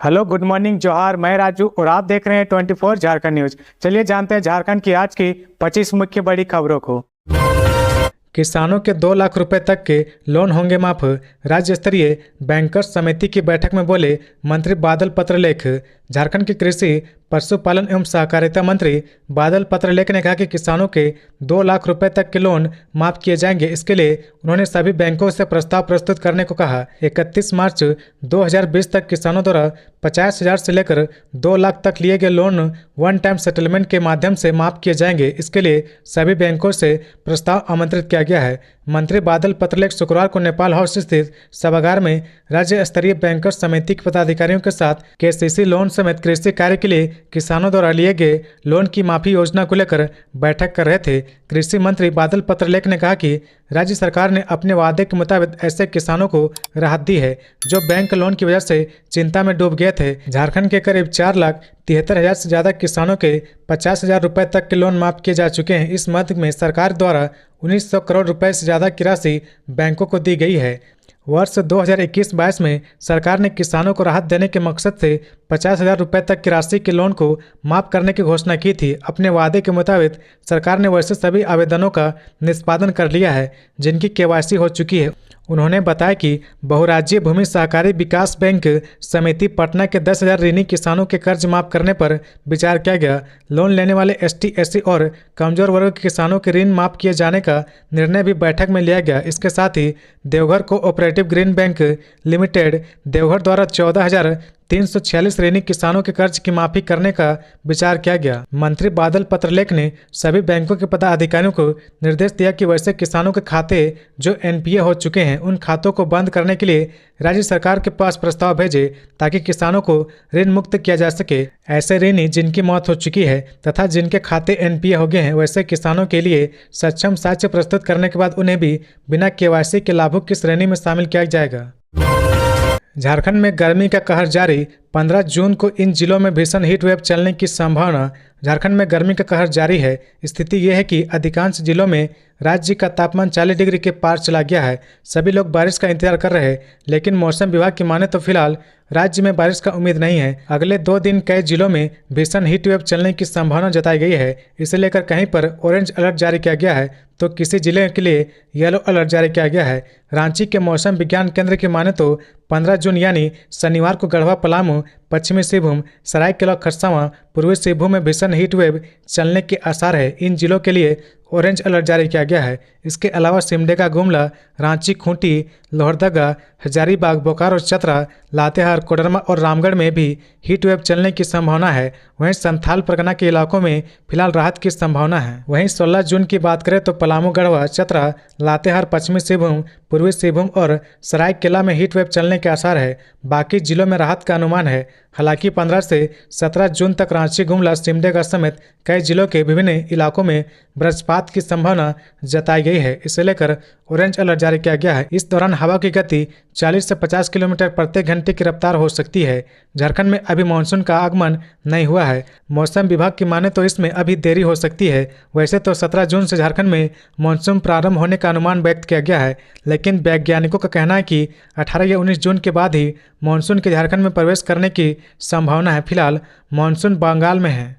Hello, good morning, जोहार। मैं राजू और आप देख रहे हैं 24 झारखंड न्यूज। चलिए जानते हैं झारखंड की आज की 25 मुख्य बड़ी खबरों को। किसानों के 2 लाख रुपए तक के लोन होंगे माफ। राज्य स्तरीय बैंकर्स समिति की बैठक में बोले मंत्री बादल पत्रलेख। झारखंड के कृषि पशुपालन एवं सहकारिता मंत्री बादल पत्रलेख ने कहा कि किसानों के 2 लाख रुपए तक के लोन माफ किए जाएंगे। इसके लिए उन्होंने सभी बैंकों से प्रस्ताव प्रस्तुत करने को कहा। 31 मार्च 2020 तक किसानों द्वारा 50,000 से लेकर 2 लाख तक लिए गए लोन वन टाइम सेटलमेंट के माध्यम से माफ किए जाएंगे। इसके लिए सभी बैंकों से प्रस्ताव आमंत्रित किया गया है। मंत्री बादल पत्रलेख शुक्रवार को नेपाल हाउस स्थित सभागार में राज्य स्तरीय बैंकर्स समिति के पदाधिकारियों के साथ केसीसी लोन समेत कृषि कार्य के लिए किसानों द्वारा लिए गए लोन की माफी योजना को लेकर बैठक कर रहे थे। कृषि मंत्री बादल पत्रलेख ने कहा कि राज्य सरकार ने अपने वादे के मुताबिक ऐसे किसानों को राहत दी है जो बैंक लोन की वजह से चिंता में डूब गए थे। झारखंड के करीब 4,73,000 से ज्यादा किसानों के 50,000 रुपए तक के लोन माफ किए जा चुके हैं। इस मद में सरकार द्वारा 1900 करोड़ रुपए से ज्यादा की राशि बैंकों को दी गई है। वर्ष 2021-22 में सरकार ने किसानों को राहत देने के मकसद से 50,000 रुपए तक की राशि के लोन को माफ करने की घोषणा की थी। अपने वादे के मुताबिक सरकार ने वैसे सभी आवेदनों का निष्पादन कर लिया है जिनकी केवाईसी हो चुकी है। उन्होंने बताया कि बहुराज्यीय भूमि सहकारी विकास बैंक समिति पटना के 10,000 ऋणी किसानों के कर्ज माफ करने पर विचार किया गया। लोन लेने वाले ST, SC और कमजोर वर्ग के किसानों के ऋण माफ किए जाने का निर्णय भी बैठक में लिया गया। इसके साथ ही Deoghar cooperative green bank limited Deoghar द्वारा 14,346 ऋणी किसानों के कर्ज की माफी करने का विचार किया गया। मंत्री बादल पत्रलेख ने सभी बैंकों के पदाधिकारियों को निर्देश दिया कि वैसे किसानों के खाते जो NPA हो चुके हैं उन खातों को बंद करने के लिए राज्य सरकार के पास प्रस्ताव भेजे ताकि किसानों को ऋण मुक्त किया जा सके। ऐसे ऋणी जिनकी मौत हो चुकी है तथा जिनके खाते NPA हो गए हैं वैसे किसानों के लिए सक्षम साक्ष्य प्रस्तुत करने के बाद उन्हें भी बिना KYC के लाभुक की श्रेणी में शामिल किया जाएगा। झारखंड में गर्मी का कहर जारी। 15 जून को इन जिलों में भीषण हीट वेव चलने की संभावना। झारखंड में गर्मी का कहर जारी है। स्थिति यह है कि अधिकांश जिलों में राज्य का तापमान 40 डिग्री के पार चला गया है। सभी लोग बारिश का इंतजार कर रहे हैं, लेकिन मौसम विभाग की माने तो फिलहाल राज्य में बारिश का उम्मीद नहीं है। अगले 2 दिन कई जिलों में भीषण हीट वेव चलने की संभावना जताई गई है। इसे लेकर कहीं पर ऑरेंज अलर्ट जारी किया गया है तो किसी जिले के लिए येलो अलर्ट जारी किया गया है। रांची के मौसम विज्ञान केंद्र की माने तो 15 जून यानी शनिवार को गढ़वा, पलामू, पश्चिमी सिंहभूम, सरायकेला खरसावां, पूर्वी सिंहभूम में भीषण हीट वेव चलने के आसार है। इन जिलों के लिए ऑरेंज अलर्ट जारी किया गया है। इसके अलावा सिमडेगा, गुमला, रांची, खूंटी, लोहरदगा, हजारीबाग, बोकारो, चतरा, लातेहार, कोडरमा और रामगढ़ में भी हीट वेव चलने की संभावना है। वहीं संथाल परगना के इलाकों में फिलहाल राहत की संभावना है। वहीं 16 जून की बात करें तो पलामू, गढ़वा, चतरा, लातेहार, पश्चिमी सिंहभूम, पूर्वी सिंहभूम और सरायकेला में हीट वेव चलने के आसार है। बाकी जिलों में राहत का अनुमान है। हालांकि 15 से 17 जून तक रांची, गुमला, सिमडेगा समेत कई जिलों के विभिन्न इलाकों में वज्रपात की संभावना जताई गई है। इसे लेकर ऑरेंज अलर्ट जारी किया गया है। इस दौरान हवा की गति 40 से 50 किलोमीटर प्रति घंटे की रफ्तार हो सकती है। झारखंड में अभी मानसून का आगमन नहीं हुआ है। मौसम विभाग की माने तो इसमें अभी देरी हो सकती है। वैसे तो 17 जून से झारखंड में मानसून प्रारंभ होने का अनुमान व्यक्त किया गया है, लेकिन वैज्ञानिकों का कहना है कि 18 या 19 जून के बाद ही मानसून के झारखंड में प्रवेश करने की संभावना है। फिलहाल मानसून बंगाल में है।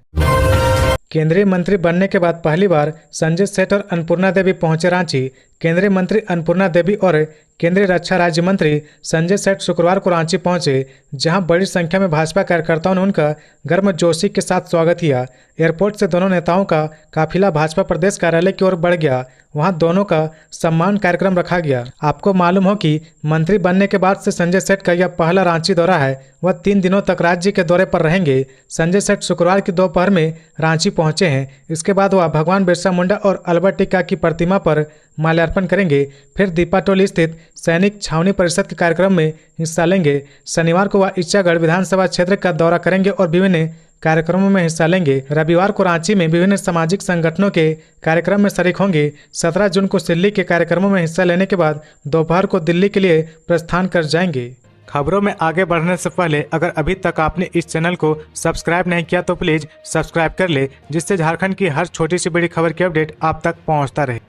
केंद्रीय मंत्री बनने के बाद पहली बार संजय सेठ और अन्नपूर्णा देवी पहुंचे रांची। केंद्रीय मंत्री अन्नपूर्णा देवी और केंद्रीय रक्षा राज्य मंत्री संजय सेठ शुक्रवार को रांची पहुंचे, जहां बड़ी संख्या में भाजपा कार्यकर्ताओं ने उनका गर्मजोशी के साथ स्वागत किया। एयरपोर्ट से दोनों नेताओं का काफिला भाजपा प्रदेश कार्यालय की ओर बढ़ गया। वहां दोनों का सम्मान कार्यक्रम रखा गया। आपको मालूम हो कि मंत्री बनने के बाद से संजय सेठ का यह पहला रांची दौरा है। वह 3 दिनों तक राज्य के दौरे पर रहेंगे। संजय सेठ शुक्रवार की दोपहर में रांची पहुंचे हैं। इसके बाद वह भगवान बिरसा मुंडा और अल्बर्ट एक्का की प्रतिमा पर माल्यार्पण करेंगे। फिर दीपाटोली स्थित सैनिक छावनी परिषद के कार्यक्रम में हिस्सा लेंगे। शनिवार को वह इच्छागढ़ विधानसभा क्षेत्र का दौरा करेंगे और विभिन्न कार्यक्रमों में हिस्सा लेंगे। रविवार को रांची में विभिन्न सामाजिक संगठनों के कार्यक्रम में शरीक होंगे। 17 जून को दिल्ली के कार्यक्रमों में हिस्सा लेने के बाद दोपहर को दिल्ली के लिए प्रस्थान कर जाएंगे। खबरों में आगे बढ़ने से पहले अगर अभी तक आपने इस चैनल को सब्सक्राइब नहीं किया तो प्लीज सब्सक्राइब कर ले, जिससे झारखंड की हर छोटी सी बड़ी खबर की अपडेट आप तक पहुंचता रहे।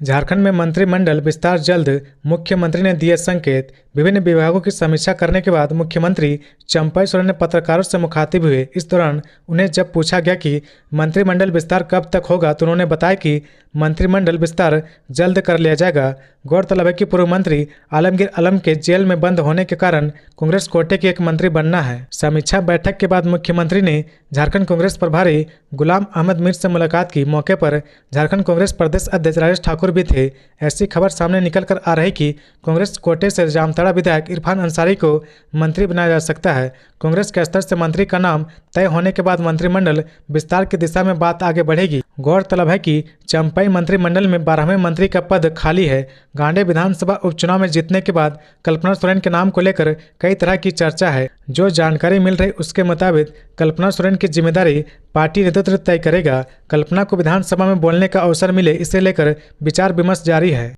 झारखंड में मंत्रिमंडल विस्तार जल्द, मुख्यमंत्री ने दिए संकेत। विभिन्न विभागों की समीक्षा करने के बाद मुख्यमंत्री चंपई सोरेन ने पत्रकारों से मुखातिब हुए। इस दौरान उन्हें जब पूछा गया कि मंत्रिमंडल विस्तार कब तक होगा तो उन्होंने बताया कि मंत्रिमंडल विस्तार जल्द कर लिया जाएगा। गौरतलब है कि पूर्व मंत्री आलमगीर आलम के जेल में बंद होने के कारण कांग्रेस कोटे के एक मंत्री बनना है। समीक्षा बैठक के बाद मुख्यमंत्री ने झारखंड कांग्रेस प्रभारी गुलाम अहमद मीर से मुलाकात की। मौके पर झारखंड कांग्रेस प्रदेश अध्यक्ष राजेश ठाकुर भी थे। ऐसी खबर सामने निकल कर आ रही कि कांग्रेस कोटे से जामताड़ा विधायक इरफान अंसारी को मंत्री बनाया जा सकता है। कांग्रेस के स्तर से मंत्री का नाम तय होने के बाद मंत्रिमंडल विस्तार की दिशा में बात आगे बढ़ेगी। गौरतलब है कि चंपई मंत्रिमंडल में 12वें मंत्री का पद खाली है। गांडे विधानसभा उपचुनाव में जीतने के बाद कल्पना सोरेन के नाम को लेकर कई तरह की चर्चा है। जो जानकारी मिल रही उसके मुताबिक कल्पना सोरेन की जिम्मेदारी पार्टी नेतृत्व तय करेगा। कल्पना को विधानसभा में बोलने का अवसर मिले, इसे लेकर विचार विमर्श जारी है।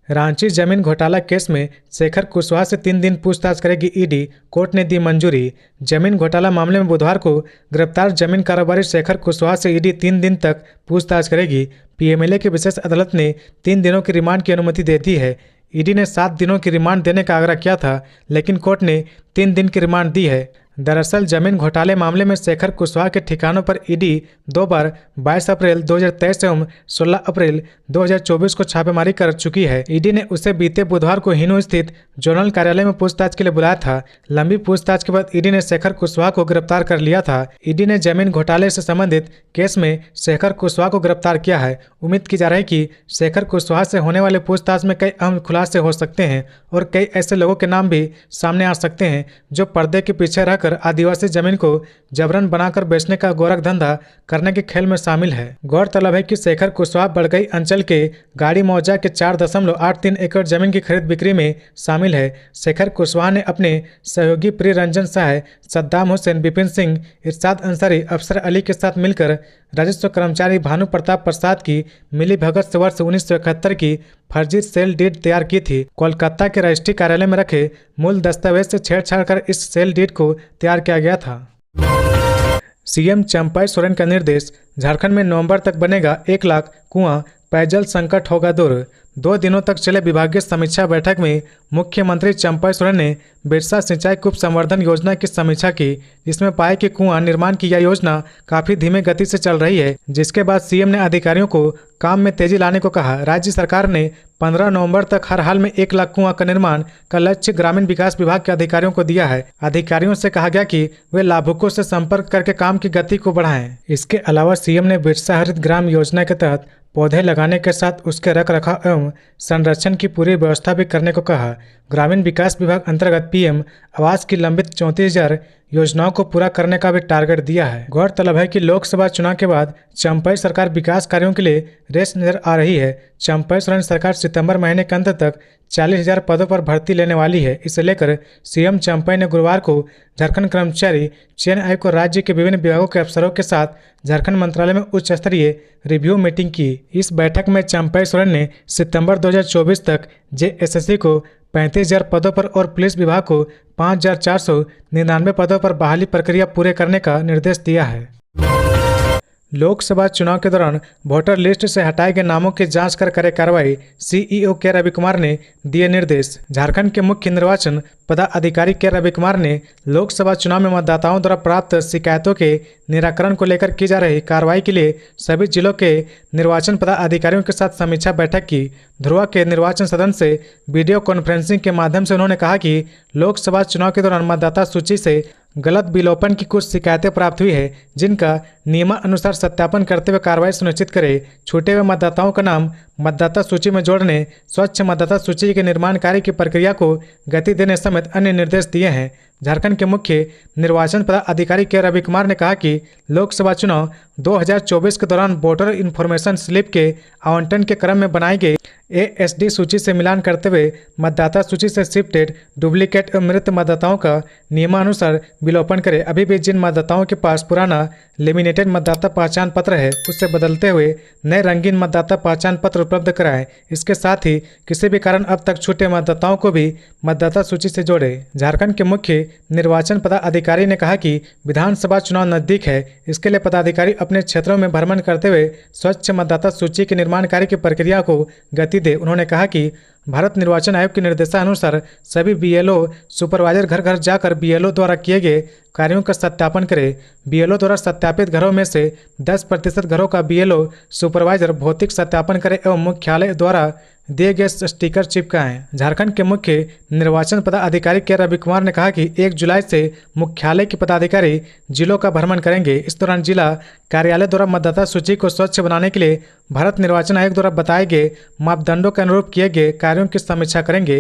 रांची जमीन घोटाला केस में शेखर कुशवाहा से 3 दिन पूछताछ करेगी ईडी, कोर्ट ने दी मंजूरी। जमीन घोटाला मामले में बुधवार को गिरफ्तार जमीन कारोबारी शेखर कुशवाहा से ईडी 3 दिन तक पूछताछ करेगी। पीएमएलए की विशेष अदालत ने 3 दिनों की रिमांड की अनुमति दे दी है। ईडी ने 7 दिनों की रिमांड देने का आग्रह किया था, लेकिन कोर्ट ने 3 दिन की रिमांड दी है। दरअसल जमीन घोटाले मामले में शेखर कुशवाहा के ठिकानों पर ईडी 2 बार 22 अप्रैल 2023 एवं 16 अप्रैल 2024 को छापेमारी कर चुकी है। ईडी ने उसे बीते बुधवार को हिनू स्थित जोनल कार्यालय में पूछताछ के लिए बुलाया था। लंबी पूछताछ के बाद ईडी ने शेखर कुशवाहा को गिरफ्तार कर लिया था। ईडी ने जमीन घोटाले से संबंधित केस में शेखर कुशवाहा को गिरफ्तार किया है। उम्मीद की जा रही है कि शेखर कुशवाहा से होने वाले पूछताछ में कई अहम खुलासे हो सकते हैं और कई ऐसे लोगों के नाम भी सामने आ सकते हैं जो पर्दे के पीछे रहकर आदिवासी जमीन को जबरन बनाकर बेचने का गोरख धंधा करने के खेल में शामिल है। गौरतलब है कि शेखर कुशवाहा बड़गई अंचल के गाड़ी मौजा के 4.83 एकड़ जमीन की खरीद बिक्री में शामिल है। शेखर कुशवाहा ने अपने सहयोगी प्रिय रंजन शाह, सद्दाम हुसैन, विपिन सिंह, इरशाद अंसारी, अफसर अली के साथ मिलकर राजस्व कर्मचारी भानु प्रताप प्रसाद की मिलीभगत से वर्ष 1971 की फर्जी सेल डीड तैयार की थी। कोलकाता के रजिस्ट्री कार्यालय में रखे मूल दस्तावेज से छेड़छाड़ कर इस सेल डीड को तैयार किया गया था। सीएम चंपई सोरेन का निर्देश, झारखंड में नवंबर तक बनेगा 1 लाख कुआं, पेयजल संकट होगा दूर। 2 दिनों तक चले विभागीय समीक्षा बैठक में मुख्यमंत्री चंपई सोरेन ने बिरसा सिंचाई कूप संवर्धन योजना की समीक्षा की, जिसमें पाया कि कुआं निर्माण की यह योजना काफी धीमे गति से चल रही है, जिसके बाद सीएम ने अधिकारियों को काम में तेजी लाने को कहा। राज्य सरकार ने 15 नवंबर तक हर हाल में 1 लाख कुआं का निर्माण का लक्ष्य ग्रामीण विकास विभाग के अधिकारियों को दिया है। अधिकारियों से कहा गया कि वे लाभुकों से संपर्क करके काम की गति को बढ़ाएं। इसके अलावा सीएम ने बिरसा हरित ग्राम योजना के तहत पौधे लगाने के साथ उसके रख रखाव एवं संरक्षण की पूरी व्यवस्था भी करने को कहा। ग्रामीण विकास विभाग अंतर्गत पीएम आवास की लंबित 34,000 योजनाओं को पूरा करने का भी टारगेट दिया है। गौरतलब है कि लोकसभा चुनाव के बाद चंपई सरकार विकास कार्यों के लिए रेस नजर आ रही है। चंपई सोरेन सरकार सितंबर महीने के अंत तक 40,000 पदों पर भर्ती लेने वाली है। इसे लेकर सीएम चंपई ने गुरुवार को झारखंड कर्मचारी चयन आयोग को राज्य के विभिन्न विभागों के अफसरों के साथ झारखंड मंत्रालय में उच्च स्तरीय रिव्यू मीटिंग की। इस बैठक में चंपई सोरेन ने सितंबर 2024 तक जेएसएससी को 35,000 पदों पर और पुलिस विभाग को 5,499 पदों पर बहाली प्रक्रिया पूरे करने का निर्देश दिया है। लोकसभा चुनाव के दौरान वोटर लिस्ट से हटाए गए नामों की जांच कर करे कार्रवाई, सीईओ के रवि कुमार ने दिए निर्देश। झारखंड के मुख्य निर्वाचन पदाधिकारी के रवि कुमार ने लोकसभा चुनाव में मतदाताओं द्वारा प्राप्त शिकायतों के निराकरण को लेकर की जा रही कार्रवाई के लिए सभी जिलों के निर्वाचन पदाधिकारियों के साथ समीक्षा बैठक की। ध्रुवा के निर्वाचन सदन से वीडियो कॉन्फ्रेंसिंग के माध्यम से उन्होंने कहा कि लोकसभा चुनाव के दौरान मतदाता सूची से गलत विलोपन की कुछ शिकायतें प्राप्त हुई है, जिनका नियमानुसार सत्यापन करते हुए कार्रवाई सुनिश्चित करे। छूटे हुए मतदाताओं का नाम मतदाता सूची में जोड़ने, स्वच्छ मतदाता सूची के निर्माण कार्य की प्रक्रिया को गति देने समेत अन्य निर्देश दिए हैं। झारखंड के मुख्य निर्वाचन पदाधिकारी के रवि कुमार ने कहा कि लोकसभा चुनाव 2024 के दौरान वोटर इन्फॉर्मेशन स्लिप के आवंटन के क्रम में बनाई गई एएसडी सूची से मिलान करते हुए मतदाता सूची से शिफ्टेड, डुप्लीकेट एवं मृत मतदाताओं का नियमानुसार विलोपन करें। अभी भी जिन मतदाताओं के पास पुराना लेमिनेटेड आउटडेटेड मतदाता पहचान पत्र है उसे बदलते हुए नए रंगीन मतदाता पहचान पत्र उपलब्ध कराएं। इसके साथ ही किसी भी कारण अब तक छूटे मतदाताओं को भी मतदाता सूची से जोड़े। झारखंड के मुख्य निर्वाचन पदाधिकारी ने कहा कि विधानसभा चुनाव नजदीक है, इसके लिए पदाधिकारी अपने क्षेत्रों में भ्रमण करते हुए स्वच्छ मतदाता सूची के निर्माण कार्य की प्रक्रिया को गति दे। उन्होंने कहा कि भारत निर्वाचन आयोग के निर्देशानुसार सभी बीएलओ सुपरवाइजर घर घर जाकर बीएलओ द्वारा किए गए कार्यों का सत्यापन करें। बीएलओ द्वारा सत्यापित घरों में से 10% घरों का बीएलओ सुपरवाइजर भौतिक सत्यापन करें एवं मुख्यालय द्वारा दिए गए स्टिकर चिपकाएं। झारखंड के मुख्य निर्वाचन पदाधिकारी के रवि कुमार ने कहा कि 1 जुलाई से मुख्यालय के पदाधिकारी जिलों का भ्रमण करेंगे। इस दौरान जिला कार्यालय द्वारा मतदाता सूची को स्वच्छ बनाने के लिए भारत निर्वाचन आयोग द्वारा बताए गए मापदंडों के अनुरूप किए गए कार्यों की समीक्षा करेंगे।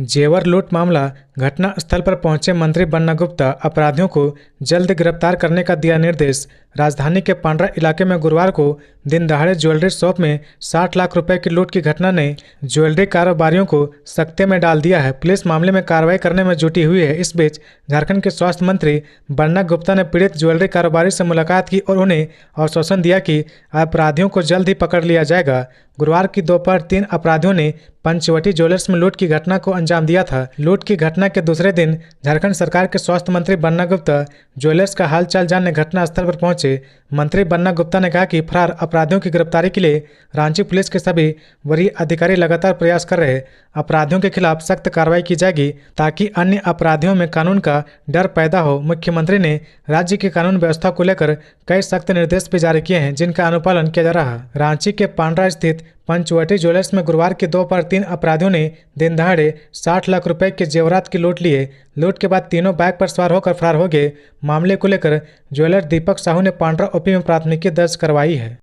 जेवर लूट मामला घटना स्थल पर पहुंचे मंत्री बन्ना गुप्ता अपराधियों को जल्द गिरफ्तार करने का दिया निर्देश। राजधानी के पांड्रा इलाके में गुरुवार को दिन दहाड़े ज्वेलरी शॉप में 60 लाख रुपए की लूट की घटना ने ज्वेलरी कारोबारियों को सकते में डाल दिया है। पुलिस मामले में कार्रवाई करने में जुटी हुई है। इस बीच झारखंड के स्वास्थ्य मंत्री बन्ना गुप्ता ने पीड़ित ज्वेलरी कारोबारी से मुलाकात की और उन्हें आश्वासन दिया कि अपराधियों को जल्द ही पकड़ लिया जाएगा। गुरुवार की दोपहर 3 अपराधियों ने पंचवटी ज्वेलर्स में लूट की घटना को अंजाम दिया था। लूट की घटना के दूसरे दिन झारखंड सरकार के स्वास्थ्य मंत्री बन्ना गुप्ता ज्वेलर्स का हालचाल जानने घटना स्थल पर पहुंचे। मंत्री बन्ना गुप्ता ने कहा कि फरार अपराधियों की गिरफ्तारी के लिए रांची पुलिस के सभी वरीय अधिकारी लगातार प्रयास कर रहे। अपराधियों के खिलाफ सख्त कार्रवाई की जाएगी ताकि अन्य अपराधियों में कानून का डर पैदा हो। मुख्यमंत्री ने राज्य की कानून व्यवस्था को लेकर कई सख्त निर्देश भी जारी किए हैं जिनका अनुपालन किया जा रहा है। रांची के पांड्रा स्थित पंचवटी ज्वेलर्स में गुरुवार की दोपहर 3 अपराधियों ने दिन दहाड़े 60 लाख रुपए के जेवरात की लूट लिए। लूट के बाद तीनों बाइक पर सवार होकर फरार हो गए। मामले को लेकर ज्वेलर दीपक साहू ने पांड्रा ओपी में प्राथमिकी दर्ज करवाई है।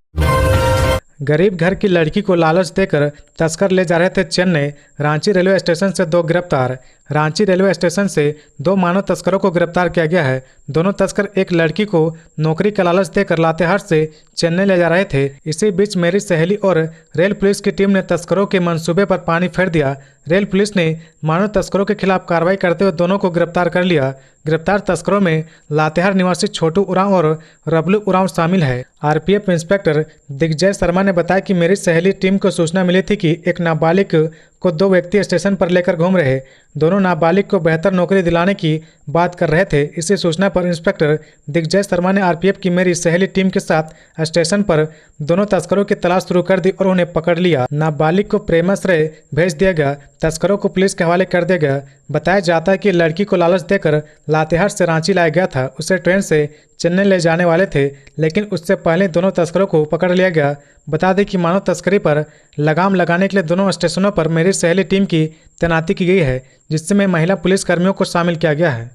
गरीब घर की लड़की को लालच देकर तस्कर ले जा रहे थे चेन्नई। रांची रेलवे स्टेशन से 2 गिरफ्तार। रांची रेलवे स्टेशन से 2 मानव तस्करों को गिरफ्तार किया गया है। दोनों तस्कर एक लड़की को नौकरी का लालच देकर लातेहार से चेन्नई ले जा रहे थे। इसी बीच मेरी सहेली और रेल पुलिस की टीम ने तस्करों के मंसूबे पर पानी फेर दिया। रेल पुलिस ने मानव तस्करों के खिलाफ कार्रवाई करते हुए दोनों को गिरफ्तार कर लिया। गिरफ्तार तस्करों में लातेहार निवासी छोटू उरांव और रबलू उरांव शामिल है। आरपीएफ इंस्पेक्टर दिग्विजय शर्मा ने बताया कि मेरी सहेली टीम को सूचना मिली थी कि एक नाबालिग को 2 व्यक्ति स्टेशन पर लेकर घूम रहे। दोनों नाबालिग को बेहतर नौकरी दिलाने की बात कर रहे थे। इसी सूचना पर इंस्पेक्टर दिग्विजय शर्मा ने आरपीएफ की मेरी सहेली टीम के साथ स्टेशन पर दोनों तस्करों की तलाश शुरू कर दी और उन्हें पकड़ लिया। नाबालिग को प्रेमाश्रय भेज दिया गया। तस्करों को पुलिस के हवाले कर दिया गया। बताया जाता है कि लड़की को लालच देकर लातेहार से रांची लाया गया था। उसे ट्रेन से चेन्नई ले जाने वाले थे, लेकिन उससे पहले दोनों तस्करों को पकड़ लिया गया। बता दें कि मानव तस्करी पर लगाम लगाने के लिए दोनों स्टेशनों पर मेरी सहेली टीम की तैनाती की गई है, जिसमें महिला पुलिस कर्मियों को शामिल किया गया है।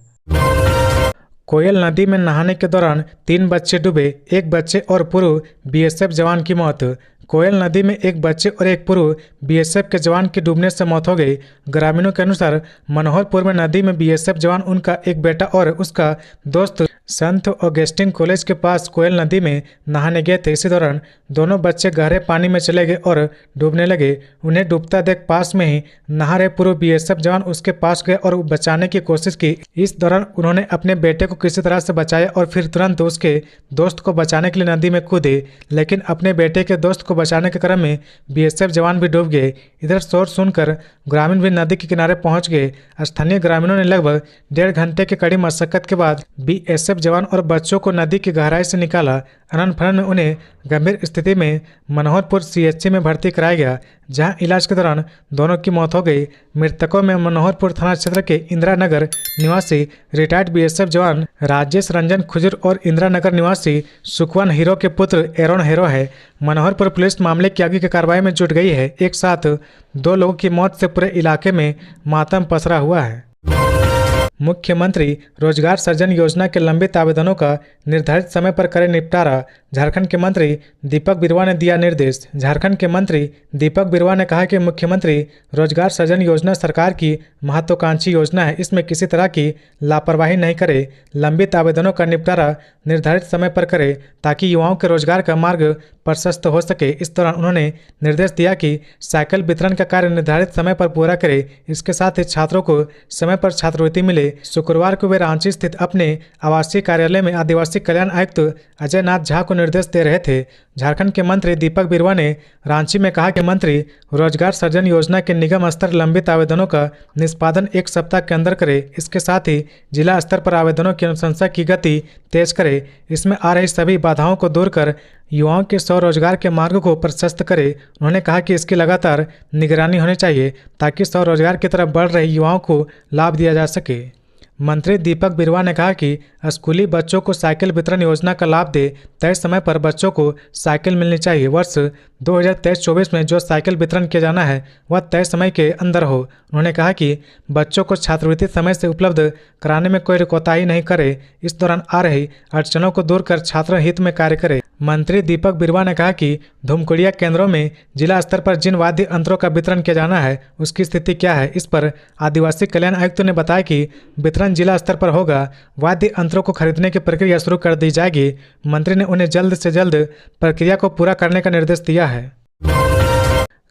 कोयल नदी में नहाने के दौरान 3 बच्चे डूबे, 1 बच्चे और पूर्व बीएसएफ जवान की मौत। कोयल नदी में 1 बच्चे और 1 पूर्व बीएसएफ के जवान की डूबने से मौत हो गई। ग्रामीणों के अनुसार मनोहरपुर में नदी में बीएसएफ जवान, उनका एक बेटा और उसका दोस्त संत ऑगस्टिन कॉलेज के पास कोयल नदी में नहाने गए थे। इसी दौरान दोनों बच्चे गहरे पानी में चले गए और डूबने लगे। उन्हें डूबता देख पास में ही नहा रहे पूर्व बीएसएफ जवान उसके पास गए और बचाने की कोशिश की। इस दौरान उन्होंने अपने बेटे को किसी तरह से बचाया और फिर तुरंत उसके दोस्त को बचाने के लिए नदी में कूदे, लेकिन अपने बेटे के दोस्त को बचाने के क्रम में बीएसएफ जवान भी डूब गए। इधर शोर सुनकर ग्रामीण भी नदी के किनारे पहुंच गए। स्थानीय ग्रामीणों ने लगभग 1.5 घंटे की कड़ी मशक्कत के बाद बीएसएफ जवान और बच्चों को नदी की गहराई से निकाला। अनंत फनन में उन्हें गंभीर स्थिति में मनोहरपुर सीएचसी में भर्ती कराया गया, जहां इलाज के दौरान दोनों की मौत हो गई। मृतकों में मनोहरपुर थाना क्षेत्र के इंदिरा नगर निवासी रिटायर्ड बीएसएफ जवान राजेश रंजन खुजर और इंदिरा नगर निवासी सुखवन हीरो के पुत्र एरोन हीरो है। मनोहरपुर पुलिस मामले की आगे की कार्रवाई में जुट गई है। एक साथ 2 लोगों की मौत से पूरे इलाके में मातम पसरा हुआ है। मुख्यमंत्री रोजगार सृजन योजना के लंबित आवेदनों का निर्धारित समय पर करें निपटारा। झारखंड के मंत्री दीपक बिरुवा ने दिया निर्देश। झारखंड के मंत्री दीपक बिरुवा ने कहा कि मुख्यमंत्री रोजगार सृजन योजना सरकार की महत्वाकांक्षी योजना है, इसमें किसी तरह की लापरवाही नहीं करे। लंबित आवेदनों का निपटारा निर्धारित समय पर करे ताकि युवाओं के रोजगार का मार्ग प्रशस्त हो सके। इस दौरान उन्होंने निर्देश दिया कि साइकिल वितरण का कार्य निर्धारित समय पर पूरा करे। इसके साथ ही छात्रों को समय पर छात्रवृत्ति मिले। शुक्रवार को वे रांची स्थित अपने आवासीय कार्यालय में आदिवासी कल्याण आयुक्त अजय नाथ झा को निर्देश दे रहे थे। झारखंड के मंत्री दीपक बिरुवा ने रांची में कहा कि मंत्री रोजगार सृजन योजना के निगम स्तर लंबित आवेदनों का निष्पादन 1 सप्ताह के अंदर करे। इसके साथ ही जिला स्तर पर आवेदनों की अनुशंसा की गति तेज करे। इसमें आ रही सभी बाधाओं को दूर कर युवाओं के स्वरोजगार के मार्ग को प्रशस्त करे। उन्होंने कहा कि इसकी लगातार निगरानी होनी चाहिए ताकि स्वरोजगार की तरफ बढ़ रहे युवाओं को लाभ दिया जा सके। मंत्री दीपक बिरुवा ने कहा कि स्कूली बच्चों को साइकिल वितरण योजना का लाभ दे। तय समय पर बच्चों को साइकिल मिलनी चाहिए। वर्ष 2023-24 में जो साइकिल वितरण किया जाना है वह तय समय के अंदर हो। उन्होंने कहा कि बच्चों को छात्रवृत्ति समय से उपलब्ध कराने में कोई कोताही नहीं करे। इस दौरान आ रही अड़चनों को दूर कर छात्र हित में कार्य करे। मंत्री दीपक बिरुवा ने कहा कि धूमकुड़िया केंद्रों में जिला स्तर पर जिन वाद्य यंत्रों का वितरण किया जाना है उसकी स्थिति क्या है। इस पर आदिवासी कल्याण आयुक्त ने बताया कि वितरण जिला स्तर पर होगा। वाद्य यंत्रों को खरीदने की प्रक्रिया शुरू कर दी जाएगी। मंत्री ने उन्हें जल्द से जल्द प्रक्रिया को पूरा करने का निर्देश दिया है।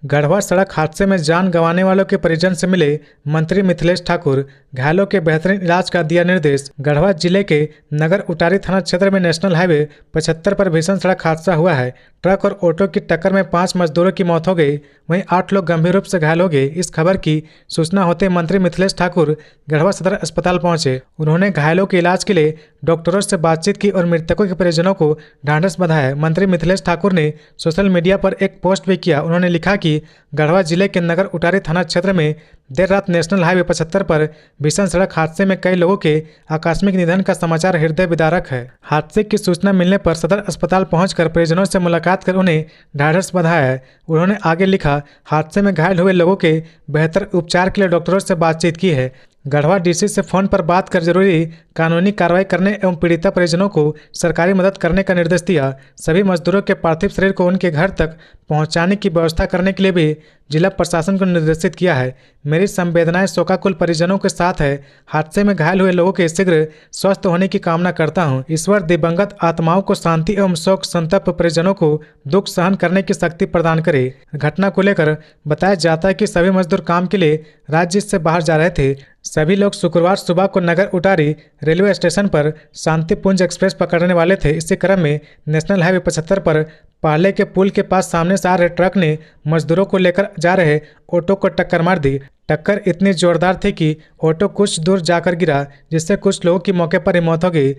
गढ़वा सड़क हादसे में जान गंवाने वालों के परिजन से मिले मंत्री मिथिलेश ठाकुर। घायलों के बेहतरीन इलाज का दिया निर्देश। गढ़वा जिले के नगर उटारी थाना क्षेत्र में नेशनल हाईवे 75 पर भीषण सड़क हादसा हुआ है। ट्रक और ऑटो की टक्कर में 5 मजदूरों की मौत हो गई, वहीं 8 लोग गंभीर रूप से घायल हो गए। इस खबर की सूचना होते मंत्री मिथिलेश ठाकुर गढ़वा सदर अस्पताल पहुंचे। उन्होंने घायलों के इलाज के लिए डॉक्टरों से बातचीत की और मृतकों के परिजनों को ढांढस बंधाया। मंत्री मिथिलेश ठाकुर ने सोशल मीडिया पर एक पोस्ट भी किया। उन्होंने लिखा कि गढ़वा जिले के नगर उटारी थाना क्षेत्र में देर रात नेशनल हाईवे 75 पर भीषण सड़क हादसे में कई लोगों के आकस्मिक निधन का समाचार हृदय विदारक है। हादसे की सूचना मिलने पर सदर अस्पताल पहुंचकर परिजनों से मुलाकात कर उन्हें ढाढ़स बंधाया है। उन्होंने आगे लिखा, हादसे में घायल हुए लोगों के बेहतर उपचार के लिए डॉक्टरों से बातचीत की है। गढ़वा डीसी से फोन पर बात कर जरूरी कानूनी कार्रवाई करने एवं पीड़िता परिजनों को सरकारी मदद करने का निर्देश दिया। सभी मजदूरों के पार्थिव शरीर को उनके घर तक पहुंचाने की व्यवस्था करने के लिए भी जिला प्रशासन को निर्देशित किया है। मेरी संवेदनाएं शोकाकुल परिजनों के साथ है। हादसे में घायल हुए लोगों के शीघ्र स्वस्थ होने की कामना करता हूं। ईश्वर दिवंगत आत्माओं को शांति एवं शोक संतप्त परिजनों को दुख सहन करने की शक्ति प्रदान करे। घटना को लेकर बताया जाता है कि सभी मजदूर काम के लिए राज्य से बाहर जा रहे थे। सभी लोग शुक्रवार सुबह को नगर उटारी रेलवे स्टेशन पर शांतिपुंज एक्सप्रेस पकड़ने वाले थे। इसी क्रम में नेशनल हाईवे 75 पर पहले के पुल के पास सामने से आ रहे ट्रक ने मजदूरों को लेकर जा रहे ऑटो को टक्कर मार दी। टक्कर इतनी जोरदार थी कि ऑटो कुछ दूर जाकर गिरा, जिससे कुछ लोगों की मौके पर ही मौत हो गई।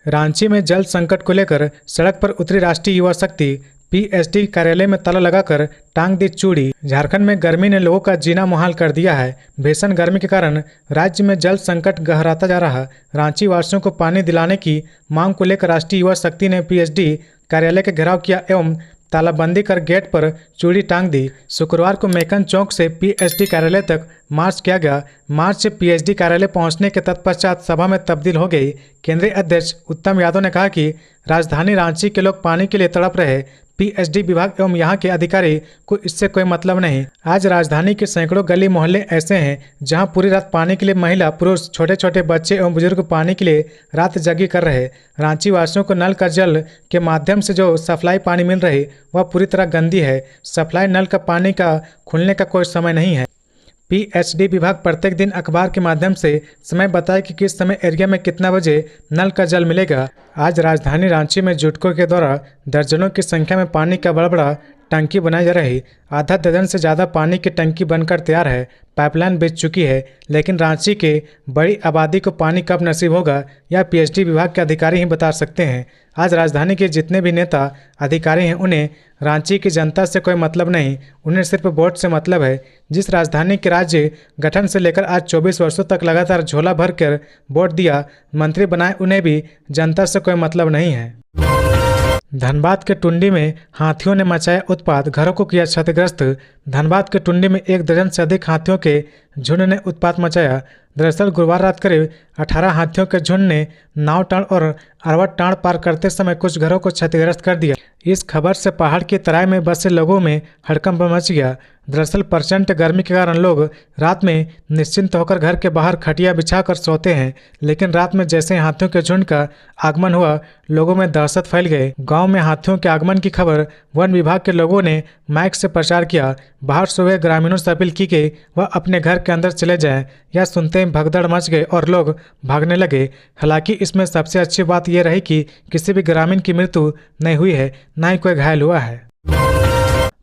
रांची में जल संकट को लेकर सड़क पर उतरी राष्ट्रीय युवा शक्ति। पीएचडी कार्यालय में ताला लगाकर टांग दी चूड़ी। झारखंड में गर्मी ने लोगों का जीना मुहाल कर दिया है। भीषण गर्मी के कारण राज्य में जल संकट गहराता जा रहा। रांची वासियों को पानी दिलाने की मांग को लेकर राष्ट्रीय युवा शक्ति ने पीएचडी कार्यालय का घेराव किया एवं तालाबंदी कर गेट पर चूड़ी टांग दी। शुक्रवार को मेकन चौक से पीएचडी कार्यालय तक मार्च किया गया। मार्च से पीएचडी कार्यालय पहुंचने के तत्पश्चात सभा में तब्दील हो गई। केंद्रीय अध्यक्ष उत्तम यादव ने कहा कि राजधानी रांची के लोग पानी के लिए तड़प रहे। पीएचडी विभाग एवं यहाँ के अधिकारी को इससे कोई मतलब नहीं। आज राजधानी के सैकड़ों गली मोहल्ले ऐसे हैं जहाँ पूरी रात पानी के लिए महिला, पुरुष, छोटे छोटे बच्चे एवं बुजुर्ग पानी के लिए रात जगी कर रहे। रांची वासियों को नल का जल के माध्यम से जो सप्लाई पानी मिल रही वह पूरी तरह गंदी है। सप्लाई नल का पानी का खुलने का कोई समय नहीं है। पीएचडी विभाग प्रत्येक दिन अखबार के माध्यम से समय बताए कि किस समय एरिया में कितना बजे नल का जल मिलेगा। आज राजधानी रांची में जुटकों के द्वारा दर्जनों की संख्या में पानी का बड़ा टंकी बनाई जा रही। आधा दर्जन से ज़्यादा पानी की टंकी बनकर तैयार है। पाइपलाइन बिछ चुकी है, लेकिन रांची के बड़ी आबादी को पानी कब नसीब होगा यह पीएचडी विभाग के अधिकारी ही बता सकते हैं। आज राजधानी के जितने भी नेता अधिकारी हैं उन्हें रांची की जनता से कोई मतलब नहीं, उन्हें सिर्फ वोट से मतलब है। जिस राजधानी के राज्य गठन से लेकर आज 24 वर्षों तक लगातार झोला भर कर वोट दिया, मंत्री बनाए, उन्हें भी जनता से कोई मतलब नहीं है। धनबाद के टुंडी में हाथियों ने मचाया उत्पात, घरों को किया क्षतिग्रस्त। धनबाद के टुंडी में 1 दर्जन से अधिक हाथियों के झुंड ने उत्पात मचाया। दरअसल गुरुवार रात करीब 18 हाथियों के झुंड ने नाव टाण और अरवट टाण पार करते समय कुछ घरों को क्षतिग्रस्त कर दिया। इस खबर से पहाड़ की तराई में बसे लोगों में हड़कंप मच गया। दरअसल प्रचंड गर्मी के कारण लोग रात में निश्चिंत होकर घर के बाहर खटिया बिछाकर सोते हैं, लेकिन रात में जैसे ही हाथियों के झुंड का आगमन हुआ, लोगों में दहशत फैल गई। गांव में हाथियों के आगमन की खबर वन विभाग के लोगों ने माइक से प्रचार किया। बाहर से हुए ग्रामीणों से अपील की गई वह अपने घर के अंदर चले जाएं। यह सुनते ही भगदड़ मच गई और लोग भागने लगे। हालांकि इसमें सबसे अच्छी बात यह रही कि किसी भी ग्रामीण की मृत्यु नहीं हुई है, न ही कोई घायल हुआ है।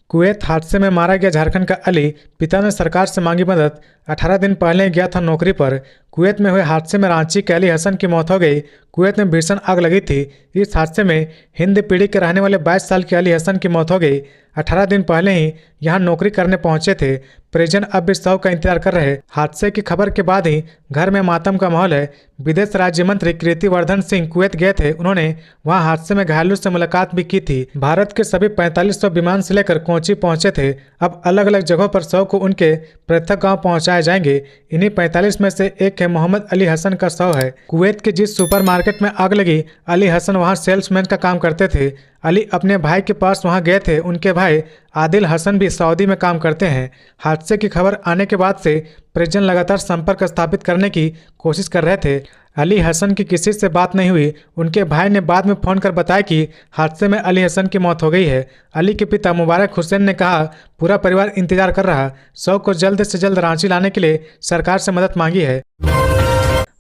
कुवैत हादसे में मारा गया झारखंड का अली, पिता ने सरकार से मांगी मदद। 18 दिन पहले गया था नौकरी पर। कुवैत में हुए हादसे में रांची के अली हसन की मौत हो गई। कुवैत में भीषण आग लगी थी। इस हादसे में हिंद पीढ़ी के रहने वाले 22 साल के अली हसन की मौत हो गई। 18 दिन पहले ही यहां नौकरी करने पहुंचे थे। परिजन अब भी शव का इंतजार कर रहे। हादसे की खबर के बाद ही घर में मातम का माहौल है। विदेश राज्य मंत्री कीर्तिवर्धन सिंह कुवैत गए थे। उन्होंने वहां हादसे में घायलों से मुलाकात भी की थी। भारत के सभी 4500 विमान से लेकर कोच्चि पहुंचे थे। अब अलग अलग जगहों पर शव को उनके पृथक गांव पहुंचाए जाएंगे। इन्हीं 45 में से एक है मोहम्मद अली हसन का शव है। कुवैत के जिस सुपरमार्केट में आग लगी, अली हसन वहां सेल्समैन का काम करते थे। अली अपने भाई के पास वहां गए थे। उनके भाई आदिल हसन भी सऊदी में काम करते हैं। हादसे की खबर आने के बाद से परिजन लगातार संपर्क स्थापित करने की कोशिश कर रहे थे। अली हसन की किसी से बात नहीं हुई। उनके भाई ने बाद में फोन कर बताया कि हादसे में अली हसन की मौत हो गई है। अली के पिता मुबारक हुसैन ने कहा, पूरा परिवार इंतजार कर रहा। शव को जल्द से जल्द रांची लाने के लिए सरकार से मदद मांगी है।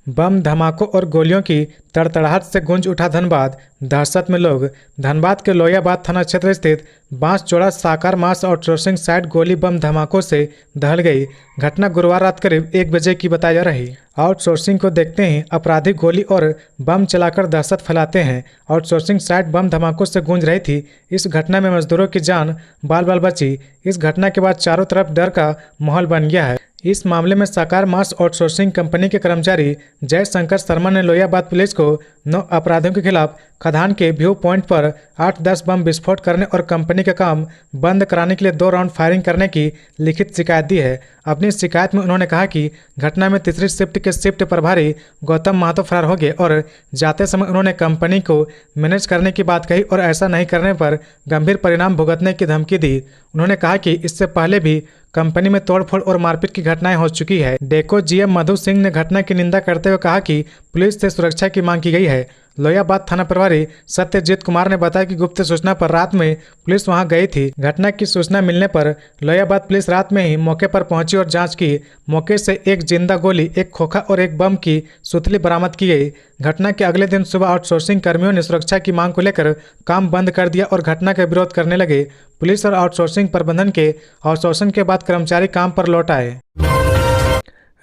बम धमाकों और गोलियों की तड़तड़ाहट से गूंज उठा धनबाद। दहशत में लोग। धनबाद के लोहियाबाद थाना क्षेत्र स्थित बांसजोड़ा साकार मास आउटसोर्सिंग साइट गोली बम धमाकों से दहल गई। घटना गुरुवार रात करीब 1 बजे की बताई जा रही। आउटसोर्सिंग को देखते ही अपराधी गोली और बम चलाकर दहशत फैलाते हैं। आउटसोर्सिंग साइट बम धमाकों से गूंज रही थी। इस घटना में मजदूरों की जान बाल बाल बची। इस घटना के बाद चारों तरफ डर का माहौल बन गया है। इस मामले में साकार मास आउटसोर्सिंग कंपनी के कर्मचारी जयशंकर शर्मा ने लोहियाबाद पुलिस को 9 अपराधियों के खिलाफ खदान के व्यू पॉइंट पर 8-10 बम विस्फोट करने और कंपनी का काम बंद कराने के लिए 2 राउंड फायरिंग करने की लिखित शिकायत दी है। अपनी शिकायत में उन्होंने कहा कि घटना में तीसरी शिफ्ट के शिफ्ट प्रभारी गौतम महतो फरार हो गए और जाते समय उन्होंने कंपनी को मैनेज करने की बात कही और ऐसा नहीं करने पर गंभीर परिणाम भुगतने की धमकी दी। उन्होंने कहा कि इससे पहले भी कंपनी में तोड़फोड़ और मारपीट की घटनाएं हो चुकी है। डेको जीएम मधु सिंह ने घटना की निंदा करते हुए कहा कि पुलिस से सुरक्षा की मांग की गई है। लोहियाबाद थाना प्रभारी सत्यजीत कुमार ने बताया कि गुप्त सूचना पर रात में पुलिस वहां गई थी। घटना की सूचना मिलने पर लोहियाबाद पुलिस रात में ही मौके पर पहुंची और जांच की। मौके से एक जिंदा गोली, एक खोखा और एक बम की सुतली बरामद की गई। घटना के अगले दिन सुबह आउटसोर्सिंग कर्मियों ने सुरक्षा की मांग को लेकर काम बंद कर दिया और घटना का विरोध करने लगे। पुलिस और आउटसोर्सिंग प्रबंधन के आउटसोर्सिंग के बाद कर्मचारी काम पर लौट आए।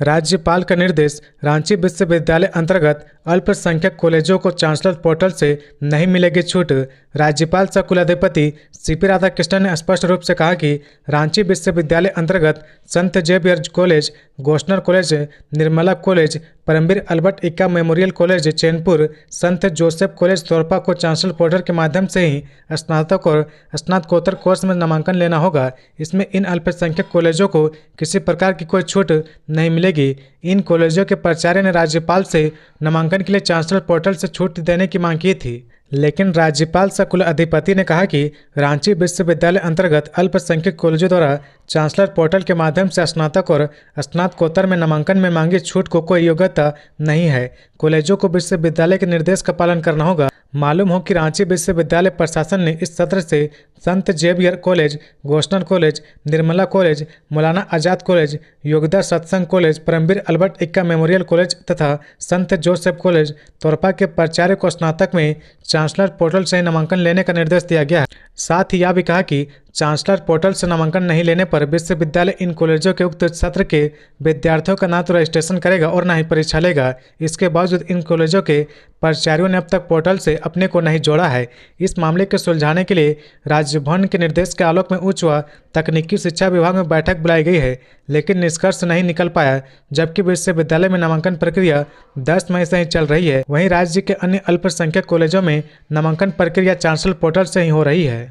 राज्यपाल का निर्देश। रांची विश्वविद्यालय अंतर्गत अल्पसंख्यक कॉलेजों को चांसलर पोर्टल से नहीं मिलेगी छूट। राज्यपाल सह कुलाधिपति सीपी राधाकृष्णन ने स्पष्ट रूप से कहा कि रांची विश्वविद्यालय अंतर्गत Sant Xavier college, Gossner college, Nirmala college, Paramvir Albert Ekka memorial college Chainpur, Sant Joseph college Torpa को चांसलर पोर्टल के माध्यम से ही स्नातक और स्नातकोत्तर कोर्स में नामांकन लेना होगा। इसमें इन अल्पसंख्यक कॉलेजों को किसी प्रकार की कोई छूट नहीं मिलेगी। इन कॉलेजों के प्राचार्य ने राज्यपाल से नामांकन के लिए चांसलर पोर्टल से छूट देने की मांग की थी, लेकिन राज्यपाल सह कुलाधिपति ने कहा कि रांची विश्वविद्यालय अंतर्गत अल्पसंख्यक कॉलेजों द्वारा चांसलर पोर्टल के माध्यम से स्नातक और स्नातकोत्तर में नामांकन में मांगी छूट को कोई योग्यता नहीं है। कॉलेजों को विश्वविद्यालय के निर्देश का पालन करना होगा। मालूम हो कि रांची विश्वविद्यालय प्रशासन ने इस सत्र से Sant Xavier college, Gossner college, Nirmala college, Maulana Azad college, Yogoda Satsang college, Paramvir Albert Ekka memorial college तथा संत जोसेफ कॉलेज तोरपा के प्राचार्य को स्नातक में चांसलर पोर्टल से नामांकन लेने का निर्देश दिया गया है। साथ ही यह भी कहा कि चांसलर पोर्टल से नामांकन नहीं लेने पर विश्वविद्यालय इन कॉलेजों के उक्त सत्र के विद्यार्थियों का ना तो रजिस्ट्रेशन करेगा और ना ही परीक्षा लेगा। इसके बावजूद इन कॉलेजों के प्राचार्यों ने अब तक पोर्टल से अपने को नहीं जोड़ा है। इस मामले को सुलझाने के लिए राजभवन के निर्देश के आलोक में उच्च व तकनीकी शिक्षा विभाग में बैठक बुलाई गई है, लेकिन निष्कर्ष नहीं निकल पाया। जबकि विश्वविद्यालय में नामांकन प्रक्रिया 10 मई से ही चल रही है, वहीं राज्य के अन्य अल्पसंख्यक कॉलेजों में नामांकन प्रक्रिया चांसलर पोर्टल से ही हो रही है।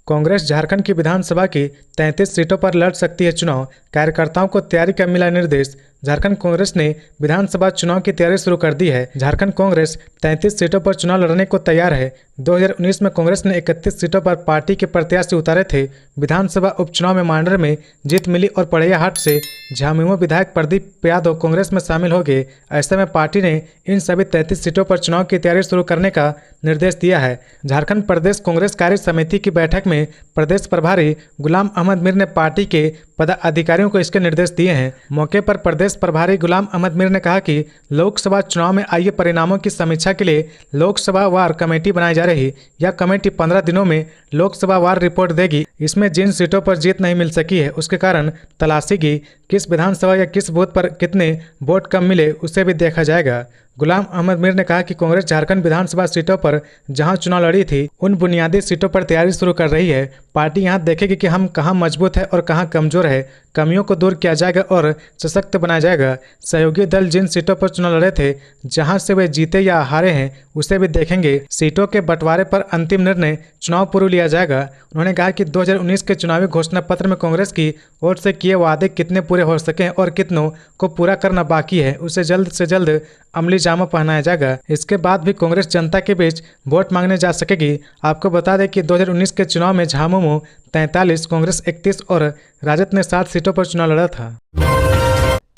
कांग्रेस झारखंड की विधानसभा की 33 सीटों पर लड़ सकती है चुनाव। कार्यकर्ताओं को तैयारी का मिला निर्देश। झारखंड कांग्रेस ने विधानसभा चुनाव की तैयारी शुरू कर दी है। झारखंड कांग्रेस 33 सीटों पर चुनाव लड़ने को तैयार है। 2019 में कांग्रेस ने 31 सीटों पर पार्टी के प्रत्याशी उतारे थे। विधानसभा उपचुनाव में मांडर में जीत मिली और पड़ैयाहाट से झामुमो विधायक प्रदीप यादव कांग्रेस में शामिल हो गए। ऐसे में पार्टी ने इन सभी 33 सीटों पर चुनाव की तैयारी शुरू करने का निर्देश दिया है। झारखंड प्रदेश कांग्रेस कार्य समिति की बैठक में प्रदेश प्रभारी गुलाम अहमद मीर ने पार्टी के पदाधिकारियों को इसके निर्देश दिए हैं। मौके पर प्रदेश प्रभारी गुलाम अहमद मीर ने कहा कि लोकसभा चुनाव में आए परिणामों की समीक्षा के लिए लोकसभा वार कमेटी बनाई जा रही। यह कमेटी 15 दिनों में लोकसभा वार रिपोर्ट देगी। इसमें जिन सीटों पर जीत नहीं मिल सकी है उसके कारण तलाशेगी। किस विधानसभा या किस बूथ पर कितने वोट कम मिले उसे भी देखा जाएगा। गुलाम अहमद मीर ने कहा कि कांग्रेस झारखंड विधानसभा सीटों पर जहां चुनाव लड़ी थी उन बुनियादी सीटों पर तैयारी शुरू कर रही है। पार्टी यहां देखेगी कि हम कहां मजबूत है और कहां कमजोर है। कमियों को दूर किया जाएगा और सशक्त बनाया जाएगा। सहयोगी दल जिन सीटों पर चुनाव लड़े थे जहां से वे जीते या हारे हैं उसे भी देखेंगे। सीटों के बंटवारे पर अंतिम निर्णय चुनाव पूर्व लिया जाएगा। उन्होंने कहा कि 2019 के चुनावी घोषणा पत्र में कांग्रेस की ओर से किए वादे कितने पूरे हो सकें और कितनों को पूरा करना बाकी है उसे जल्द से जल्द अमली जामा पहनाया जाएगा। इसके बाद भी कांग्रेस जनता के बीच वोट मांगने जा सकेगी। आपको बता दें कि 2019 के चुनाव में झामुमो 43, कांग्रेस 31 और राजद ने 7 सीटों पर चुनाव लड़ा था।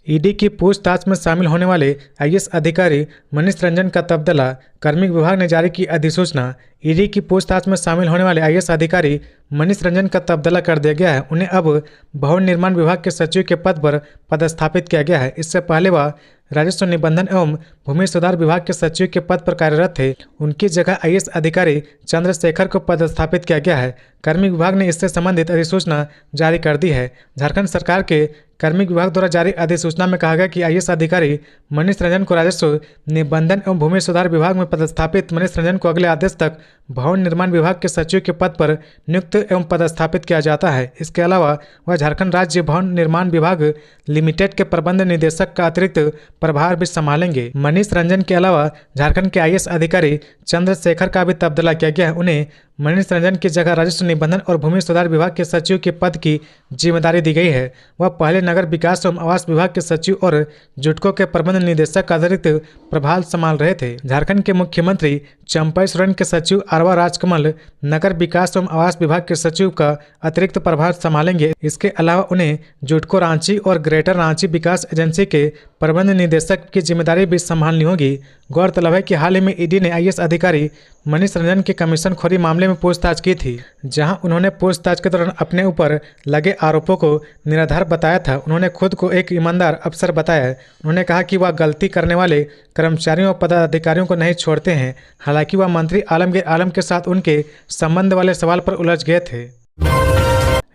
ईडी की पूछताछ में शामिल होने वाले आईएएस अधिकारी मनीष रंजन का तबादला। कार्मिक विभाग ने जारी की अधिसूचना। ईडी की पूछताछ में शामिल होने वाले आईएएस अधिकारी मनीष रंजन का तबादला कर दिया गया है। उन्हें अब भवन निर्माण विभाग के सचिव के पद पर पदस्थापित किया गया है। इससे पहले वह राजस्व निबंधन एवं भूमि सुधार विभाग के सचिव के पद पर कार्यरत थे। उनकी जगह आईएएस अधिकारी चंद्रशेखर को पदस्थापित किया गया है। कार्मिक विभाग ने इससे संबंधित अधिसूचना जारी कर दी है। झारखंड सरकार के कार्मिक विभाग द्वारा जारी अधिसूचना में कहा गया कि आईएएस अधिकारी मनीष रंजन को राजस्व निबंधन एवं भूमि सुधार विभाग में पदस्थापित मनीष रंजन को अगले आदेश तक भवन निर्माण विभाग के सचिव के पद पर नियुक्त एवं पदस्थापित किया जाता है। इसके अलावा वह झारखंड राज्य भवन निर्माण विभाग लिमिटेड के प्रबंध निदेशक का अतिरिक्त प्रभार भी संभालेंगे। मनीष रंजन के अलावा झारखंड के आईएएस अधिकारी चंद्रशेखर का भी तबादला किया गया है। उन्हें मनीष रंजन की जगह राजस्व निबंधन और भूमि सुधार विभाग के सचिव के पद की जिम्मेदारी दी गई है। वह पहले नगर विकास एवं आवास विभाग के सचिव और जुटको के प्रबंध निदेशक का अतिरिक्त प्रभार संभाल रहे थे। झारखंड के मुख्यमंत्री चंपई सोरेन के सचिव अरवा राजकमल नगर विकास एवं आवास विभाग के सचिव का अतिरिक्त प्रभार संभालेंगे। इसके अलावा उन्हें जुटको रांची और ग्रेटर रांची विकास एजेंसी के प्रबंध निदेशक की जिम्मेदारी भी संभालनी होगी। गौरतलब है कि हाल ही में ईडी ने आईएएस अधिकारी मनीष रंजन के कमीशन खोरी मामले में पूछताछ की थी, जहां उन्होंने पूछताछ के दौरान अपने ऊपर लगे आरोपों को निराधार बताया था। उन्होंने खुद को एक ईमानदार अफसर बताया है। उन्होंने कहा कि वह गलती करने वाले कर्मचारियों और पदाधिकारियों को नहीं छोड़ते हैं। हालांकि वह मंत्री आलमगीर आलम के साथ उनके संबंध वाले सवाल पर उलझ गए थे।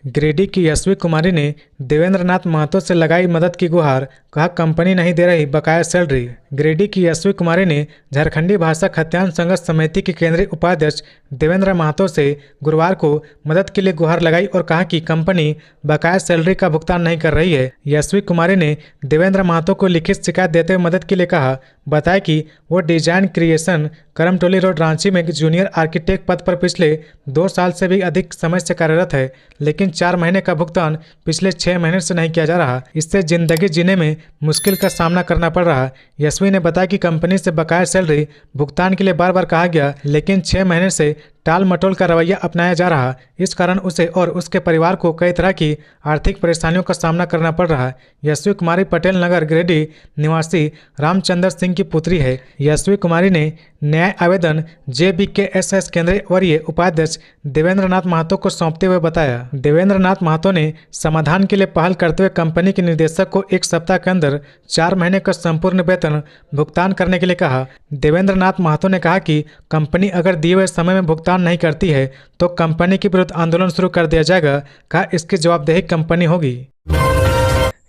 गिरिडीह की यशवी कुमारी ने देवेंद्र नाथ महतो से लगाई मदद की गुहार। कहा कंपनी नहीं दे रही बकाया सैलरी। गिरिडीह की यशवी कुमारी ने झारखंडी भाषा खत्यान संघर्ष समिति के केंद्रीय उपाध्यक्ष देवेंद्र महतो से गुरुवार को मदद के लिए गुहार लगाई और कहा कि कंपनी बकाया सैलरी का भुगतान नहीं कर रही है। यशवी कुमारी ने देवेंद्र महतो को लिखित शिकायत देते हुए मदद के लिए कहा। बताया कि वो design creation Karamtoli road Ranchi में जूनियर आर्किटेक्ट पद पर पिछले 2 साल से भी अधिक समय से कार्यरत है, लेकिन 4 महीने का भुगतान पिछले 6 महीने से नहीं किया जा रहा। इससे जिंदगी जीने में मुश्किल का सामना करना पड़ रहा। यशवी ने बताया कि कंपनी से बकाया सैलरी भुगतान के लिए बार बार कहा गया, लेकिन 6 महीने से टाल मटोल का रवैया अपनाया जा रहा। इस कारण उसे और उसके परिवार को कई तरह की आर्थिक परेशानियों का सामना करना पड़ रहा है। यशवी कुमारी पटेल नगर गिरिडीह निवासी रामचंद्र सिंह की पुत्री है। यशवी कुमारी ने न्याय आवेदन JBKSS केंद्रीय वरीय उपाध्यक्ष देवेंद्र नाथ महतो को सौंपते हुए बताया। देवेंद्र नाथ महतो ने समाधान के लिए पहल करते हुए कंपनी के निदेशक को 1 सप्ताह के अंदर 4 महीने का संपूर्ण वेतन भुगतान करने के लिए कहा। देवेंद्र नाथ महतो ने कहा कि कंपनी अगर दिए हुए समय में भुगतान नहीं करती है तो कंपनी के विरुद्ध आंदोलन शुरू कर दिया जाएगा। कहा इसकी जवाबदेही कंपनी होगी।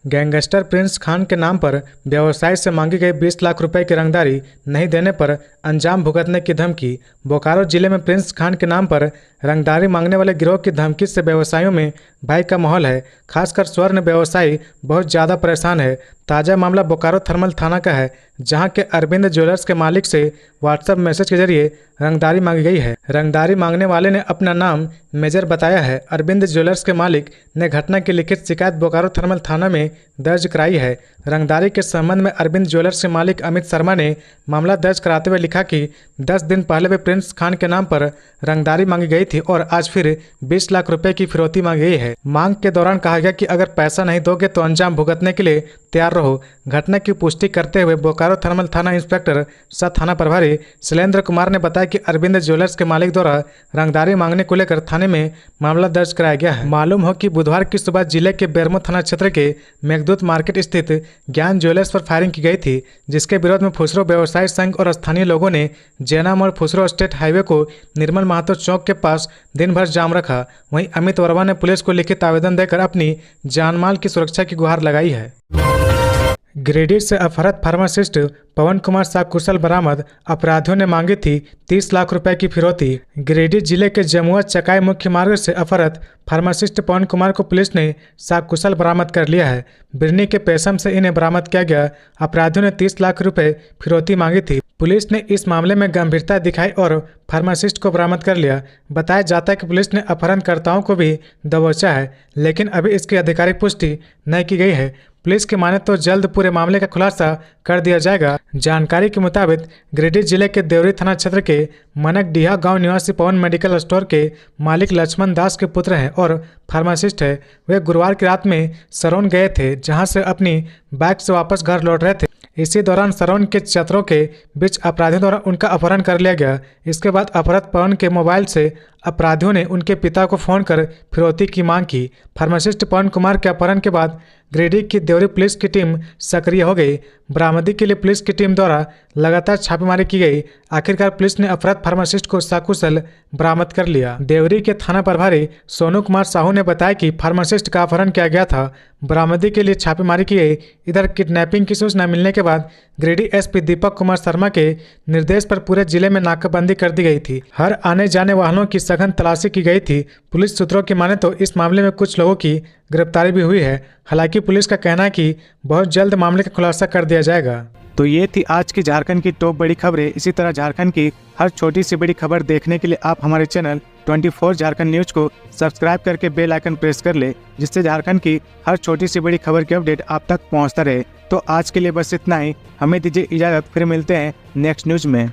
गैंगस्टर प्रिंस खान के नाम पर व्यवसायी से मांगी गई 20 लाख रुपए की रंगदारी नहीं देने पर अंजाम भुगतने की धमकी। बोकारो जिले में प्रिंस खान के नाम पर रंगदारी मांगने वाले गिरोह की धमकी से व्यवसायियों में भय का माहौल है। खासकर स्वर्ण व्यवसायी बहुत ज़्यादा परेशान है। ताज़ा मामला बोकारो थर्मल थाना का है, जहां के अरविंद ज्वेलर्स के मालिक से व्हाट्सएप मैसेज के जरिए रंगदारी मांगी गई है। रंगदारी मांगने वाले ने अपना नाम मेजर बताया है। अरविंद ज्वेलर्स के मालिक ने घटना की लिखित शिकायत बोकारो थर्मल थाना में दर्ज कराई है। रंगदारी के संबंध में अरविंद ज्वेलर्स के मालिक अमित शर्मा ने मामला दर्ज कराते हुए लिखा कि 10 दिन पहले भी प्रिंस खान के नाम पर रंगदारी मांगी गई थी और आज फिर 20 लाख रुपए की फिरौती मांगी गई है। मांग के दौरान कहा गया कि अगर पैसा नहीं दोगे तो अंजाम भुगतने के लिए तैयार रहो। घटना की पुष्टि करते हुए बोकारो थर्मल थाना इंस्पेक्टर सह थाना प्रभारी शैलेंद्र कुमार ने बताया कि अरविंद ज्वेलर्स के मालिक द्वारा रंगदारी मांगने को लेकर थाने में मामला दर्ज कराया गया है। मालूम हो कि बुधवार की सुबह जिले के बेरमो थाना क्षेत्र के मेघदूत मार्केट स्थित ज्ञान ज्वेलर्स पर फायरिंग की गई थी, जिसके विरोध में फुसरो व्यवसायी संघ और स्थानीय लोगों ने जैना मोड़ फुसरो स्टेट हाईवे को निर्मल महातो चौक के पास दिन भर जाम रखा। वहीं अमित वर्मा ने पुलिस को लिखित आवेदन देकर अपनी जानमाल की सुरक्षा की गुहार लगाई है। गिरिडीह से अपहृत फार्मासिस्ट पवन कुमार साकुशल बरामद। अपराधियों ने मांगी थी 30 लाख रुपए की फिरौती। गिरिडीह जिले के जमुआ चकाई मुख्य मार्ग से अपहृत फार्मासिस्ट पवन कुमार को पुलिस ने साकुशल बरामद कर लिया है। बिरनी के पेशम से इन्हें बरामद किया गया। अपराधियों ने 30 लाख रुपए फिरौती मांगी थी। पुलिस ने इस मामले में गंभीरता दिखाई और फार्मासिस्ट को बरामद कर लिया। बताया जाता है कि पुलिस ने अपहरणकर्ताओं को भी दबोचा है, लेकिन अभी इसकी आधिकारिक पुष्टि नहीं की गई है। पुलिस की माने तो जल्द पूरे मामले का खुलासा कर दिया जाएगा। जानकारी के मुताबिक गिरिडीह जिले के देवरी थाना क्षेत्र के मनकडीहा गांव निवासी पवन मेडिकल स्टोर के मालिक लक्ष्मण दास के पुत्र हैं और फार्मासिस्ट है। वे गुरुवार की रात में सरौन गए थे, जहां से अपनी बाइक से वापस घर लौट रहे थे। इसी दौरान सरौन के छात्रों के बीच अपराधियों द्वारा उनका अपहरण कर लिया गया। इसके बाद अपहृत पवन के मोबाइल से अपराधियों ने उनके पिता को फोन कर फिरौती की मांग की। फार्मासिस्ट पवन कुमार के अपहरण के बाद गिरिडीह की देवरी पुलिस की टीम सक्रिय हो गई। बरामदी के लिए पुलिस की टीम द्वारा लगातार छापेमारी की गई। आखिरकार पुलिस ने अपहृत फार्मासिस्ट को सकुशल बरामद कर लिया। देवरी के थाना प्रभारी सोनू कुमार साहू ने बताया कि फार्मासिस्ट का अपहरण किया गया था। बरामदी के लिए छापेमारी की गई। इधर किडनैपिंग की सूचना मिलने के बाद गिरिडीह एसपी दीपक कुमार शर्मा के निर्देश पर पूरे जिले में नाकाबंदी कर दी गई थी। हर आने जाने वाहनों की सघन तलाशी की गई थी। पुलिस सूत्रों की माने तो इस मामले में कुछ लोगों की गिरफ्तारी भी हुई है। हालांकि पुलिस का कहना है कि बहुत जल्द मामले का खुलासा कर दिया जाएगा। तो ये थी आज की झारखंड की टॉप बड़ी खबरें। इसी तरह झारखंड की हर छोटी सी बड़ी खबर देखने के लिए आप हमारे चैनल 24 झारखंड न्यूज को सब्सक्राइब करके बेल आइकन प्रेस कर ले, जिससे झारखंड की हर छोटी सी बड़ी खबर की अपडेट आप तक पहुंचता रहे। तो आज के लिए बस इतना ही। हमें दीजिए इजाजत, फिर मिलते हैं नेक्स्ट न्यूज में।